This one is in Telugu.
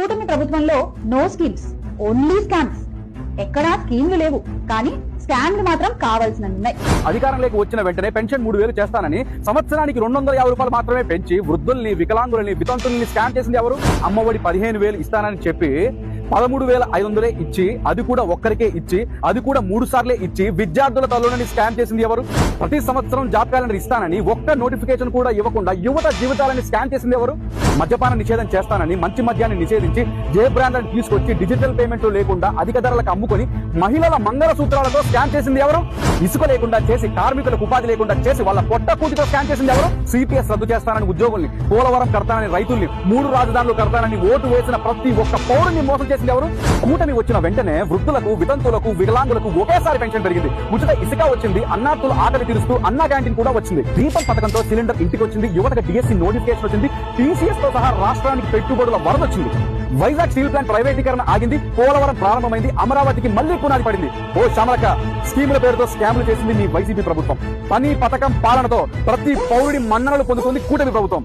కూటమి ప్రభుత్వంలో నో స్కీమ్స్, ఓన్లీ స్కామ్స్. ఎక్కడా స్కీమ్లు లేవు, కానీ స్కామ్లు మాత్రం కావాల్సినవి ఉన్నాయి. అధికారంలోకి వచ్చిన వెంటనే పెన్షన్ 3000 చేస్తానని సంవత్సరానికి 250 రూపాయలు మాత్రమే పెంచి వృద్ధుల్ని, వికలాంగుల్ని, వితంతుల్ని స్కామ్ చేసింది ఎవరు? అమ్మఒడి 15000 ఇస్తానని చెప్పి 13500 ఇచ్చి, అది కూడా ఒక్కరికే ఇచ్చి, అది కూడా 3 సార్లే ఇచ్చి విద్యార్థుల తల్లులని స్కామ్ చేసింది ఎవరు? ప్రతి సంవత్సరం జాబ్ క్యాలెండర్ ఇస్తానని ఒక్క నోటిఫికేషన్ కూడా ఇవ్వకుండా యువత జీవితాలని స్కామ్ చేసింది ఎవరు? మద్యపాన నిషేధం చేస్తానని మంచి మద్యాన్ని నిషేధించి జే బ్రాండ్లను తీసుకొచ్చి డిజిటల్ పేమెంట్ లేకుండా అధిక ధరలకు అమ్ముకొని మహిళల మంగళ సూత్రాలతో స్కామ్ చేసింది ఎవరు? ఇసుక లేకుండా చేసి, కార్మికులకు ఉపాధి లేకుండా చేసి వాళ్ళ పొట్ట కూటితో స్కామ్ చేసింది ఎవరు? సిపిఎస్ రద్దు చేస్తానని ఉద్యోగుల్ని, పోలవరం కడతానని రైతుల్ని, 3 రాజధానులు కడతానని ఓటు వేసిన ప్రతి ఒక్క పౌరుని మోసం చేసింది ఎవరు? కూటమి వచ్చిన వెంటనే వృద్ధులకు, వితంతులకు, వికలాంగులకు ఒకేసారి పెన్షన్ పెరిగింది. ఉచిత ఇసుక వచ్చింది. అన్నార్థులు ఆకలి తీరుస్తూ అన్నా క్యాంటీన్ కూడా వచ్చింది. దీపం పథకంతో సిలిండర్ ఇంటికి వచ్చింది. యువతకు డిఎస్సి నోటిఫికేషన్ వచ్చింది. టీసీఎస్ తో సహా రాష్ట్రానికి పెట్టుబడుల వరద వచ్చింది. వైజాగ్ స్టీల్ ప్లాంట్ ప్రైవేటీకరణ ఆగింది. పోలవరం ప్రారంభమైంది. అమరావతికి మళ్లీ పునాది పడింది. ఓ శమలక, స్కీముల పేరుతో స్కామ్లు చేసింది మీ వైసీపీ ప్రభుత్వం. పని పథకం పాలనతో ప్రతి పౌరుడి మన్ననలు పొందుతుంది కూటమి ప్రభుత్వం.